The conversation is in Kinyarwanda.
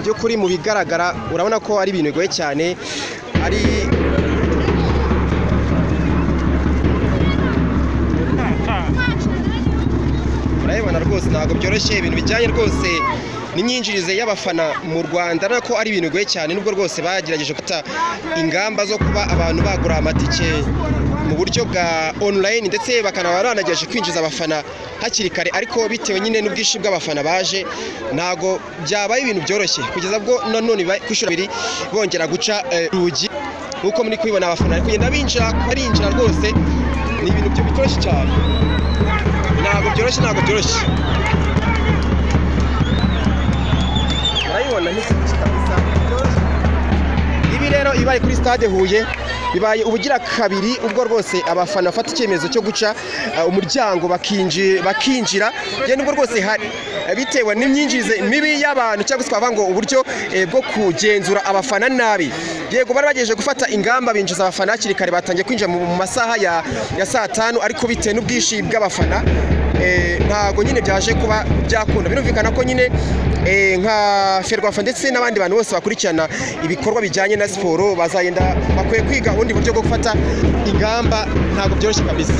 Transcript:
by'ukuri mu bigaragara urabona ko ari ibintu bigoye cyane, ari urabibona rwose ntabwo byoroshye, ibintu bijyanye rwose n'imyinjirize y'abafana mu Rwanda, nako ari ibintu bigoye cyane, nubwo rwose bagerageje gufata ingamba zo kuba abantu bagura amatike mu buryo bwa online, ndetse bakanaba baranagejeje kwinjiza abafana hakiri kare, ariko bitewe nyine n'ubwinshi bw'abafana baje ntago byabaye ibintu byoroshye, kugeza bwo none kwishura biri bongera guca rugi nkuko muri kubibona abafana kugenda binjira rwose, ni ibintu byo bitoroshye cyane, ntago byoroshye urayibona n'iki kabisa. Ibi rero ibaye kuri stade Huye, bibaye ubugira kabiri ubwo rwose abafana bafata icyemezo cyo guca umuryango bakinjira, je nubwo rwose hari bitewe n'imyinjirize mibi y'abantu, cyangwa twava ngo uburyo bwo kugenzura abafana nabi. Yego bari bagejeje gufata ingamba binjiza abafana hakiri kare, batangiye kwinjira mu masaha ya saa 5, ariko bitewe n'ubwishi bw'abafana ntago nyine byaje kuba byakunda. Birumvikana ko nyine nka Ferwafa ndetse n'abandi bantu bose bakurikirana ibikorwa bijyanye na siporo bazagenda bakwiye kwiga ubundi buryo bwo gufata ingamba, ntago byoroshye kabisa.